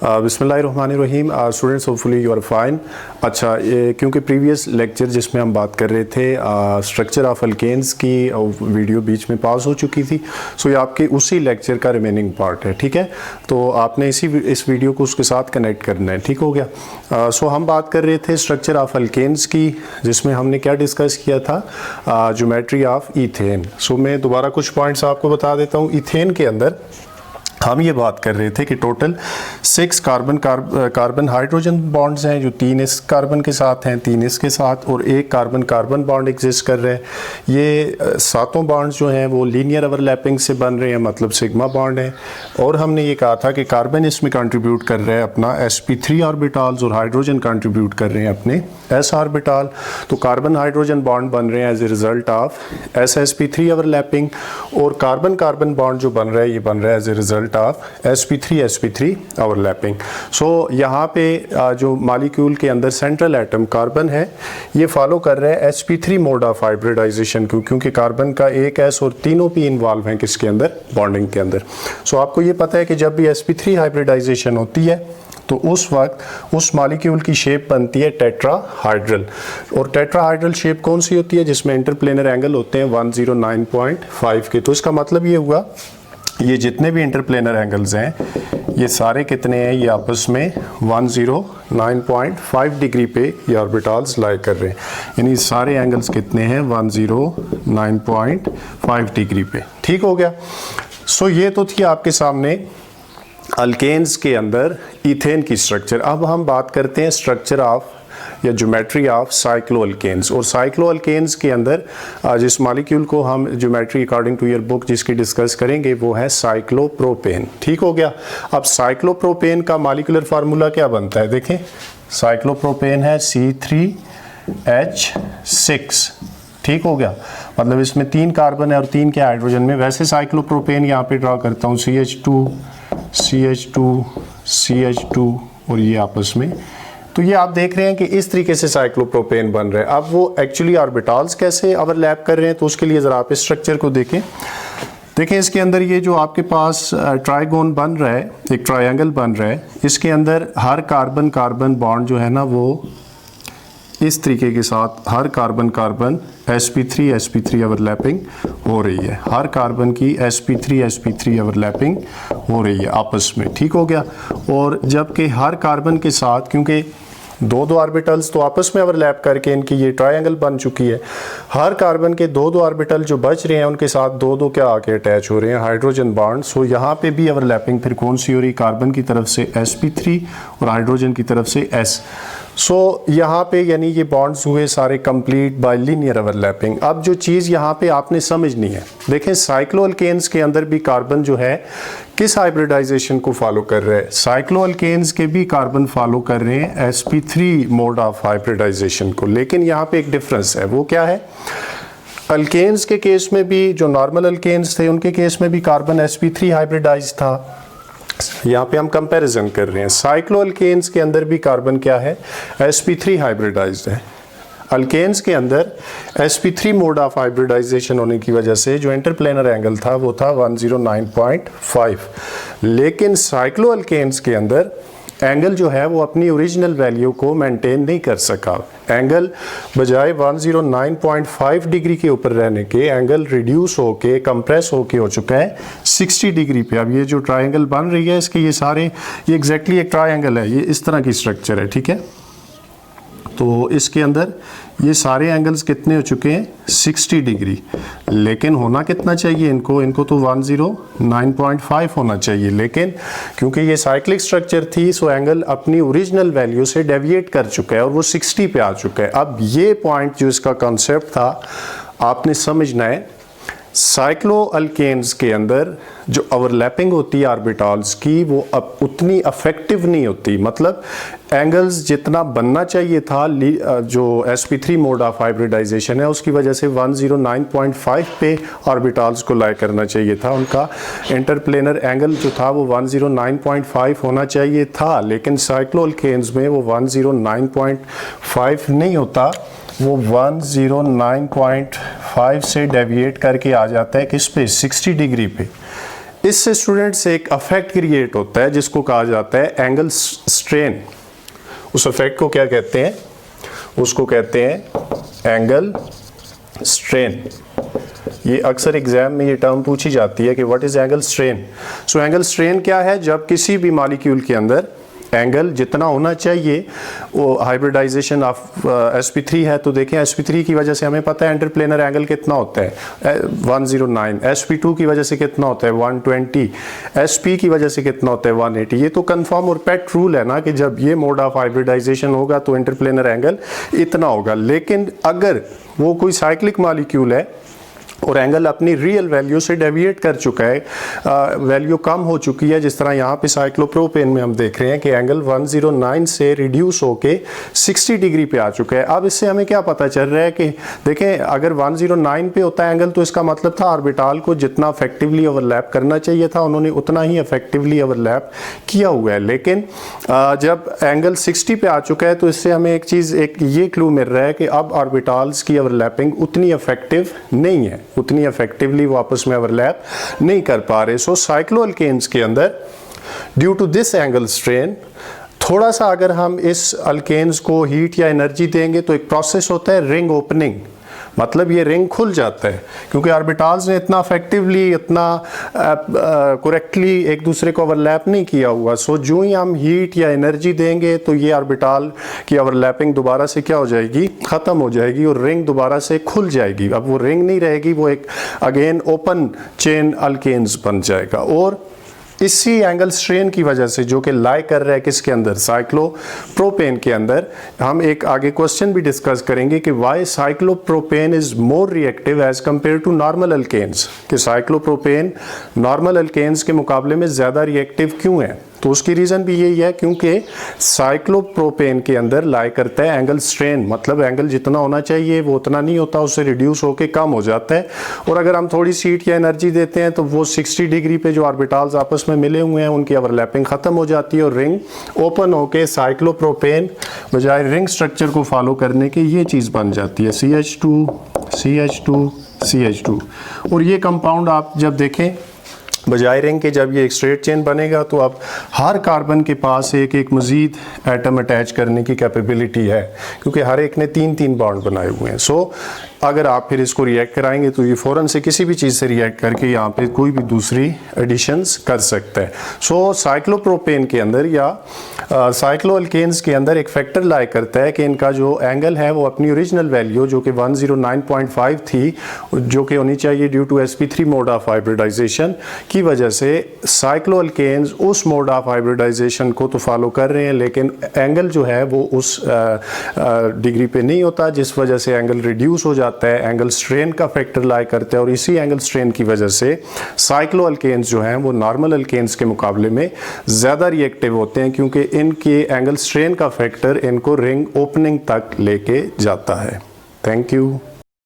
बिस्मिल्लाहिर्रहमानिर्रहीम। Students, hopefully you are fine. अच्छा, ये क्योंकि प्रीवियस लेक्चर जिसमें हम बात कर रहे थे स्ट्रक्चर ऑफ अल्केन्स की वीडियो बीच में पास हो चुकी थी, सो ये आपके उसी लेक्चर का रिमेनिंग पार्ट है। ठीक है, तो आपने इस वीडियो को उसके साथ कनेक्ट करना है। ठीक हो गया। सो हम बात कर रहे थे स्ट्रक्चर ऑफ अल्केन्स की, जिसमें हमने क्या डिस्कस किया था, ज्योमेट्री ऑफ ईथेन। सो मैं दोबारा कुछ पॉइंट्स आपको बता देता हूँ। ईथेन के अंदर हम ये बात कर रहे थे कि टोटल 6 कार्बन हाइड्रोजन बॉन्ड्स हैं, जो 3 इस कार्बन के साथ हैं, 3 इसके साथ, और एक कार्बन कार्बन बॉन्ड एग्जिस्ट कर रहे हैं। ये सातों बॉन्ड्स जो हैं वो लीनियर ओवरलैपिंग से बन रहे हैं, मतलब सिग्मा बॉन्ड है। और हमने ये कहा था कि कार्बन इसमें कंट्रीब्यूट कर रहे हैं अपना sp3 ऑर्बिटल्स, और हाइड्रोजन कंट्रीब्यूट कर रहे हैं अपने s ऑर्बिटल। तो कार्बन हाइड्रोजन बॉन्ड बन रहे हैं as a result of sp3 overlapping, और कार्बन कार्बन बॉन्ड जो बन रहा है ये बन रहा है as a result of sp3 overlapping. So यहाँ पे जो मॉलिक्यूल के अंदर सेंट्रल एटम कार्बन है, ये फॉलो कर रहा है sp3 मोड ऑफ हाइब्रिडाइजेशन को, क्योंकि कार्बन का एक s और तीनों भी इन्वॉल्व हैं किसके अंदर, बॉन्डिंग के अंदर। सो आपको ये पता है कि जब भी sp3 हाइब्रिडाइजेशन होती है तो उस वक्त उस मॉलिक्यूल की शेप बनती है टेट्राहाइड्रल। और टेट्राहाइड्रल शेप कौन सी होती है, जिसमें इंटरप्लेनर एंगल होते हैं 109.5 के। तो इसका मतलब ये हुआ, ये जितने भी इंटरप्लेनर एंगल्स हैं ये सारे कितने हैं, ये आपस में 109.5 डिग्री पे ये ऑर्बिटल्स लाई कर रहे हैं। यानी सारे एंगल्स कितने हैं, 109.5 डिग्री पे। ठीक हो गया। सो ये तो थी आपके सामने अल्केन्स के अंदर ईथेन की स्ट्रक्चर। अब हम बात करते हैं स्ट्रक्चर ऑफ या ज्योमेट्री ऑफ साइक्लोअल्केन्स। और साइक्लोअल्केन्स के अंदर जिस मॉलिक्यूल को हम geometry according to your book जिसकी डिस्कस करेंगे वो है साइक्लोप्रोपेन। ठीक हो गया। अब साइक्लोप्रोपेन का मॉलिक्यूलर फार्मूला क्या बनता है, देखें। साइक्लोप्रोपेन है C3H6। ठीक हो गया, मतलब इसमें 3 कार्बन है और 3 के हाइड्रोजन में। वैसे साइक्लोप्रोपेन यहाँ पे ड्रॉ करता हूँ CH2 CH2 CH2 और ये आपस में। तो ये आप देख रहे हैं कि इस तरीके से साइक्लोप्रोपेन बन रहे हैं। अब वो एक्चुअली ऑर्बिटल्स कैसे ओवरलैप कर रहे हैं, तो उसके लिए ज़रा आप इस स्ट्रक्चर को देखें। इसके अंदर ये जो आपके पास ट्राइगोन बन रहा है, एक ट्रायंगल बन रहा है, इसके अंदर हर कार्बन कार्बन बॉन्ड जो है ना वो इस तरीके के साथ हर कार्बन कार्बन sp3 ओवरलैपिंग हो रही है। हर कार्बन की sp3 ओवरलैपिंग हो रही है आपस में। ठीक हो गया। और जबकि हर कार्बन के साथ, क्योंकि दो ऑर्बिटल्स तो आपस में ओवरलैप करके इनकी ये ट्रायंगल बन चुकी है, हर कार्बन के दो ऑर्बिटल जो बच रहे हैं उनके साथ दो क्या आके अटैच हो रहे हैं, हाइड्रोजन बॉन्ड। सो यहाँ पे भी ओवरलैपिंग फिर कौन सी हो रही, कार्बन की तरफ से sp3 और हाइड्रोजन की तरफ से s। सो यहाँ पे यानी ये बॉन्ड्स हुए सारे कंप्लीट बाय लीनियर ओवरलैपिंग। अब जो चीज़ यहाँ पे आपने समझनी है, देखें साइक्लोअल्केन्स के अंदर भी कार्बन जो है किस हाइब्रिडाइजेशन को फॉलो कर रहे हैं, साइक्लोअल्केन्स के भी कार्बन फॉलो कर रहे हैं sp3 मोड ऑफ हाइब्रिडाइजेशन को। लेकिन यहाँ पे एक डिफरेंस है, वो क्या है, अल्केन्स के केस में भी, जो नॉर्मल अल्केन्स थे उनके केस में भी कार्बन sp3 हाइब्रिडाइज था। यहाँ पे हम कंपैरिजन कर रहे हैं। साइक्लोअल्केन्स के अंदर भी कार्बन क्या है, sp3 हाइब्रिडाइज्ड है। अल्केन्स के अंदर sp3 मोड ऑफ हाइब्रिडाइजेशन होने की वजह से जो इंटरप्लेनर एंगल था वो था 109.5। लेकिन साइक्लोअल्केन्स के अंदर एंगल जो है वो अपनी ओरिजिनल वैल्यू को मेंटेन नहीं कर सका। एंगल बजाय 109.5 डिग्री के ऊपर रहने के एंगल रिड्यूस होके कंप्रेस होके हो चुका है 60 डिग्री पे। अब ये जो ट्रायंगल बन रही है इसके ये सारे, ये एग्जैक्टली एक ट्रायंगल है, ये इस तरह की स्ट्रक्चर है। ठीक है, तो इसके अंदर ये सारे एंगल्स कितने हो चुके हैं, 60 डिग्री। लेकिन होना कितना चाहिए इनको तो 109.5 होना चाहिए। लेकिन क्योंकि ये साइक्लिक स्ट्रक्चर थी, सो एंगल अपनी ओरिजिनल वैल्यू से डेविएट कर चुका है और वो 60 पे आ चुका है। अब ये पॉइंट जो इसका कॉन्सेप्ट था आपने समझना है। साइक्लोअल्केन्स के अंदर जो ओवरलैपिंग होती है ऑर्बिटल्स की वो अब उतनी इफेक्टिव नहीं होती, मतलब एंगल्स जितना बनना चाहिए था, जो sp3 मोड ऑफ हाइब्रिडाइजेशन है उसकी वजह से 109.5 पे ऑर्बिटल्स को लाई करना चाहिए था। उनका इंटरप्लेनर एंगल जो था वो 109.5 होना चाहिए था, लेकिन साइक्लोअल्केन्स में वो 109.5 नहीं होता, वो 109.5 से डेविएट करके आ जाता है किस पे, 60 डिग्री पे। इससे स्टूडेंट्स एक अफेक्ट क्रिएट होता है जिसको कहा जाता है एंगल स्ट्रेन। उस अफेक्ट को क्या कहते हैं? उसको कहते हैं एंगल स्ट्रेन। ये अक्सर एग्जाम में ये टर्म पूछी जाती है कि what is angle strain. So angle strain क्या है? जब किसी भी मॉलिक्यूल के अंदर एंगल जितना होना चाहिए, वो हाइब्रिडाइजेशन ऑफ sp3 है, तो देखें sp3 की वजह से हमें पता है इंटरप्लेनर एंगल कितना होता है 109, sp2 की वजह से कितना होता है 120, sp की वजह से कितना होता है 180। ये तो कंफर्म और पेट रूल है ना कि जब ये मोड ऑफ हाइब्रिडाइजेशन होगा तो इंटरप्लेनर एंगल इतना होगा। लेकिन अगर वो कोई साइक्लिक मॉलिक्यूल है और एंगल अपनी रियल वैल्यू से डेविएट कर चुका है, वैल्यू कम हो चुकी है, जिस तरह यहाँ पे साइक्लोप्रोपेन में हम देख रहे हैं कि एंगल 109 से रिड्यूस होके 60 डिग्री पे आ चुका है। अब इससे हमें क्या पता चल रहा है कि देखें, अगर 109 पे होता है एंगल तो इसका मतलब था ऑर्बिटल को जितना इफेक्टिवली ओवरलैप करना चाहिए था उन्होंने उतना ही इफेक्टिवली ओवरलैप किया हुआ है। लेकिन जब एंगल 60 पे आ चुका है तो इससे हमें एक चीज़, एक ये क्लू मिल रहा है कि अब ऑर्बिटल्स की ओवरलैपिंग उतनी इफेक्टिव नहीं है, उतनी इफेक्टिवली वो आपस में ओवरलैप नहीं कर पा रहे। सो साइक्लोअल्केन्स के अंदर due to this angle strain, थोड़ा सा अगर हम इस अल्केन्स को हीट या एनर्जी देंगे तो एक प्रोसेस होता है रिंग ओपनिंग, मतलब ये रिंग खुल जाता है क्योंकि ऑर्बिटल्स ने इतना इफेक्टिवली, इतना करेक्टली एक दूसरे को ओवरलैप नहीं किया हुआ। सो जो ही हम हीट या एनर्जी देंगे तो ये ऑर्बिटल की ओवरलैपिंग दोबारा से क्या हो जाएगी, ख़त्म हो जाएगी और रिंग दोबारा से खुल जाएगी। अब वो रिंग नहीं रहेगी, वो एक अगेन ओपन चेन अल्केन्स बन जाएगा। और इसी एंगल स्ट्रेन की वजह से जो कि लाई कर रहा है किसके अंदर, साइक्लोप्रोपेन के अंदर, हम एक आगे क्वेश्चन भी डिस्कस करेंगे कि why cyclopropane is more reactive as compared to normal alkanes, कि साइक्लोप्रोपेन नॉर्मल अल्केन्स के मुकाबले में ज़्यादा रिएक्टिव क्यों है। तो उसकी रीज़न भी यही है क्योंकि साइक्लोप्रोपेन के अंदर लाई करता है एंगल स्ट्रेन, मतलब एंगल जितना होना चाहिए वो उतना नहीं होता, उससे रिड्यूस होके कम हो जाता है। और अगर हम थोड़ी सी हीट या एनर्जी देते हैं तो वो 60 डिग्री पे जो ऑर्बिटल्स आपस में मिले हुए हैं उनकी ओवरलैपिंग ख़त्म हो जाती है और रिंग ओपन होके साइक्लोप्रोपेन बजाय रिंग स्ट्रक्चर को फॉलो करने के ये चीज़ बन जाती है CH2 CH2 CH2। और ये कंपाउंड आप जब देखें बजाय रिंग के, जब ये एक स्ट्रेट चेन बनेगा तो अब हर कार्बन के पास एक एक मज़ीद एटम अटैच करने की कैपेबिलिटी है क्योंकि हर एक ने 3-3 बॉन्ड बनाए हुए हैं। सो अगर आप फिर इसको रिएक्ट कराएंगे तो ये फ़ौरन से किसी भी चीज़ से रिएक्ट करके यहाँ पे कोई भी दूसरी एडिशंस कर सकता है। सो साइक्लोप्रोपेन के अंदर या साइक्लोअल्केन्स के अंदर एक फैक्टर लाई करता है कि इनका जो एंगल है वो अपनी ओरिजिनल वैल्यू जो कि 109.5 थी, जो कि होनी चाहिए due to sp3 mode of hybridization की वजह से, साइक्लोअल्केन्स उस मोड ऑफ हाइब्रिडाइजेशन को तो फॉलो कर रहे हैं लेकिन एंगल जो है वो उस डिग्री पे नहीं होता, जिस वजह से एंगल रिड्यूस हो जाता है। एंगल स्ट्रेन का फैक्टर लाई करता है और इसी एंगल स्ट्रेन की वजह से साइक्लोअल्केन्स जो हैं वो नॉर्मल अल्केन्स के मुकाबले में ज़्यादा रिएक्टिव होते हैं क्योंकि इनके एंगल स्ट्रेन का फैक्टर इनको रिंग ओपनिंग तक लेके जाता है। Thank you.